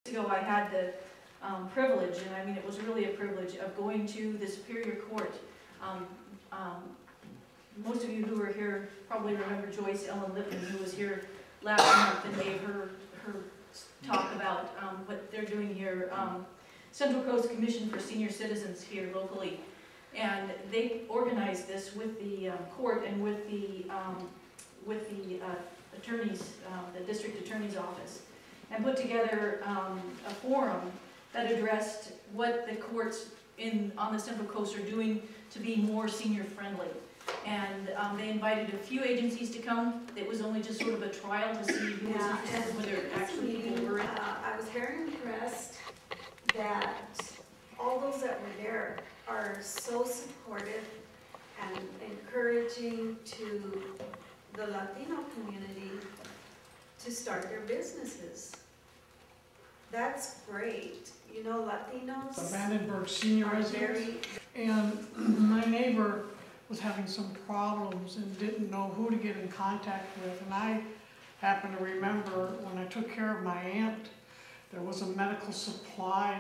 ago I had the privilege, and I mean it was really a privilege, of going to the Superior Court. Most of you who were here probably remember Joyce Ellen Lippman, who was here last month and gave her talk about what they're doing here. Central Coast Commission for Senior Citizens here locally, and they organized this with the court and with the attorneys, the district attorney's office, and put together a forum that addressed what the courts on the Central Coast are doing to be more senior friendly. And they invited a few agencies to come. It was only just sort of a trial to see who was interested, whether actually people were. I was very impressed that all those that were there are so supportive and encouraging to the Latino community to start their businesses. That's great. You know, Latinos. The Vandenberg senior residence. And my neighbor was having some problems and didn't know who to get in contact with. And I happen to remember when I took care of my aunt, there was a medical supply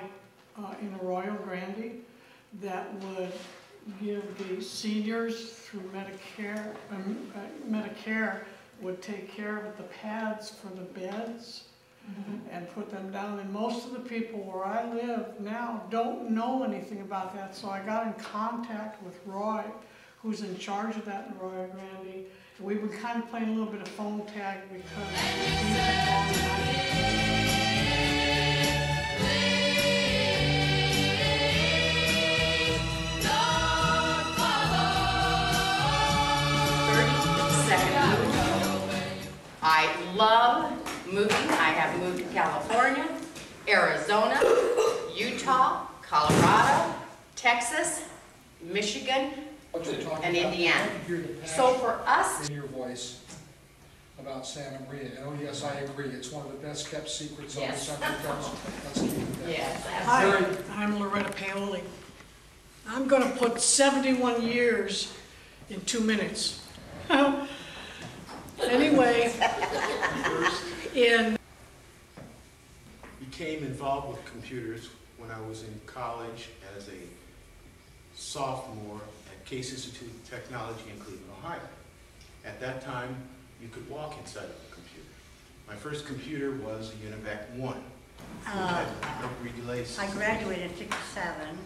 in Arroyo Grande that would give the seniors through Medicare. Medicare would take care of the pads for the beds and put them down. And most of the people where I live now don't know anything about that. So I got in contact with Roy, who's in charge of that in Arroyo Grande. And we were kind of playing a little bit of phone tag because I love moving. I have moved to California, Arizona, Utah, Colorado, Texas, Michigan, and Indiana. So for us, in your voice about Santa Maria, and oh yes, I agree, it's one of the best kept secrets on the Central Coast. Let's keep it there. yes, Hi, I'm Loretta Paoli. I'm going to put 71 years in 2 minutes. Anyway, became involved with computers when I was in college as a sophomore at Case Institute of Technology in Cleveland, Ohio. At that time, you could walk inside of a computer. My first computer was a UNIVAC 1. I graduated in '67,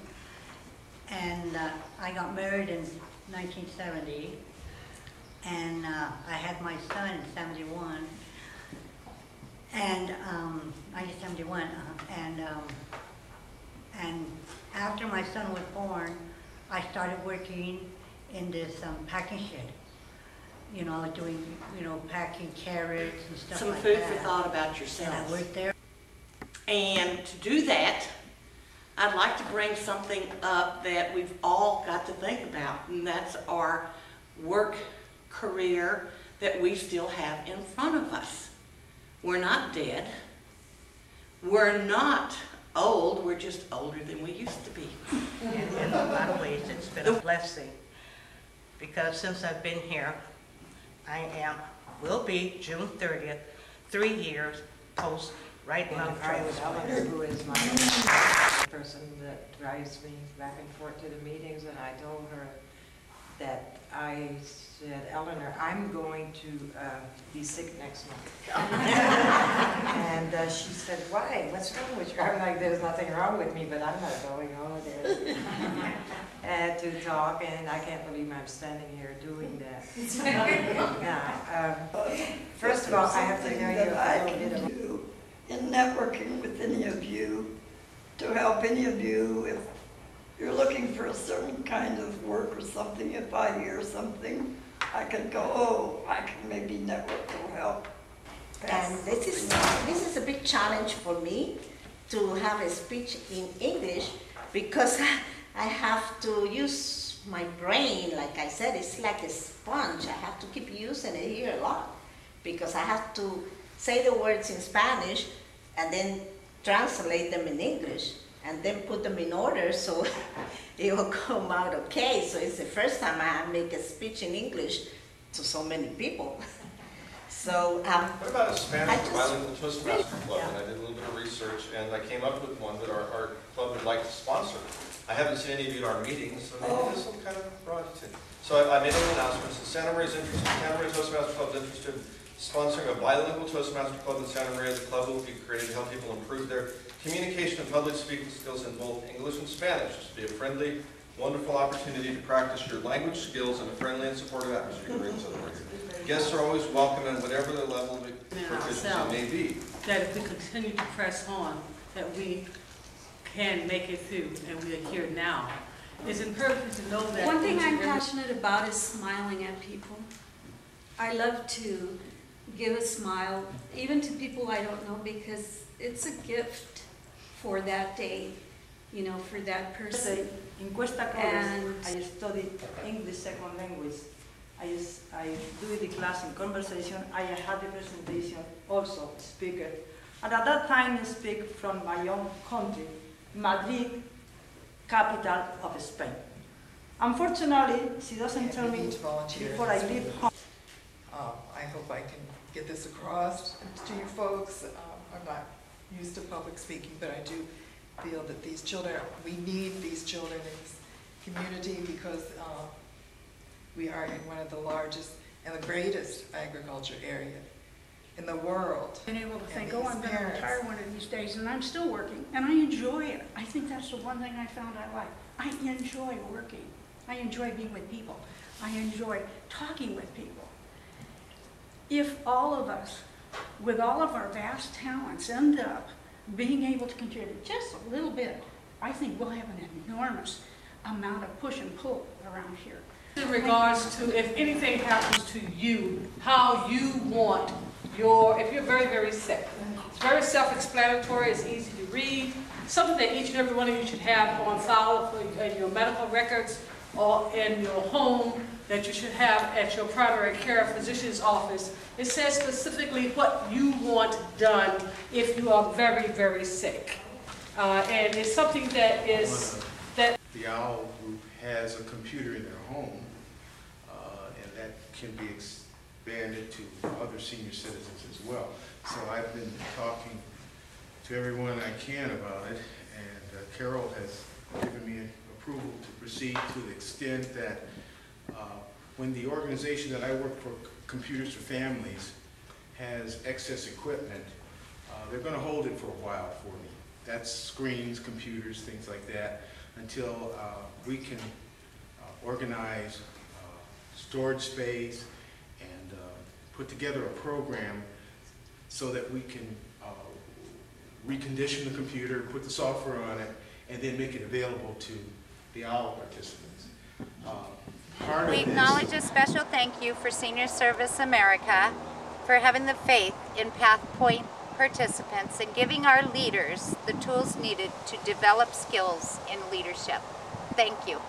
and I got married in 1970, and I had my son in '71, and 1971, and after my son was born, I started working in this packing shed. You know, doing, packing carrots and stuff like that. Some food for thought about yourself. And I worked there. And to do that, I'd like to bring something up that we've all got to think about, and that's our work career that we still have in front of us. We're not dead. We're not old. We're just older than we used to be. In a lot of ways, it's been a blessing, because since I've been here, will be June 30th, 3 years post right lung transplant. Eleanor, who is my person that drives me back and forth to the meetings, and I told her that I said, Eleanor, I'm going to be sick next month. And she said, why? What's wrong with you? I'm like, there's nothing wrong with me, but I'm not going over there to talk, and I can't believe I'm standing here doing that. First of all, I have to tell you a little bit about in networking with any of you, to help any of you if you're looking for a certain kind of work or something. If I hear something, I can go, oh, I can maybe network will help. And this is a big challenge for me to have a speech in English, because I have to use my brain. Like I said, it's like a sponge. I have to keep using it here a lot, because I have to say the words in Spanish and then translate them in English and then put them in order so it will come out okay. So it's the first time I make a speech in English to so many people. So, What about a Spanish I just- bilingual Toastmaster Club? Yeah. And I did a little bit of research, and I came up with one that our club would like to sponsor. I haven't seen any of you at our meetings, so maybe this will kind of draw it to. So I made an announcement. So Santa Maria's interested, Santa Maria Toastmaster Club is interested in sponsoring a bilingual Toastmaster Club in Santa Maria. The club will be created to help people improve their communication and public speaking skills in both English and Spanish. This will be a friendly, wonderful opportunity to practice your language skills in a friendly and supportive atmosphere. Guests are always welcome in whatever their level of proficiency may be. That if we continue to press on, that we can make it through, and we are here now. It's imperative to know that. One thing I'm passionate about is smiling at people. I love to give a smile, even to people I don't know, because it's a gift for that day, you know, for that person. In Cuesta And College, I studied English second language. I do the class in conversation. I had the presentation also, speaker. And at that time, I speak from my own country, Madrid, capital of Spain. Unfortunately, she doesn't tell me before I leave home. I hope I can get this across to you folks. I'm not used to public speaking, but I do feel that these children, we need these children in this community because we are in one of the largest and the greatest agriculture area in the world. Been able to think, oh, I'm going to retire one of these days, and I'm still working, and I enjoy it. I think that's the one thing I found I like. I enjoy working. I enjoy being with people. I enjoy talking with people. If all of us, with all of our vast talents, end up being able to contribute just a little bit, I think we'll have an enormous amount of push and pull around here. In regards to if anything happens to you, how you want if you're very, very sick. It's very self-explanatory, it's easy to read, something that each and every one of you should have on file in your medical records or in your home that you should have at your primary care physician's office. It says specifically what you want done if you are very, very sick. And it's something that is, The OWL group has a computer in their home, and that can be expanded to other senior citizens as well. So I've been talking to everyone I can about it, and Carol has given me approval to proceed to the extent that when the organization that I work for, Computers for Families, has excess equipment, they're going to hold it for a while for me. That's screens, computers, things like that, until we can organize storage space and put together a program so that we can recondition the computer, put the software on it, and then make it available to the OWL participants. We acknowledge a special thank you for Senior Service America for having the faith in PathPoint participants and giving our leaders the tools needed to develop skills in leadership. Thank you.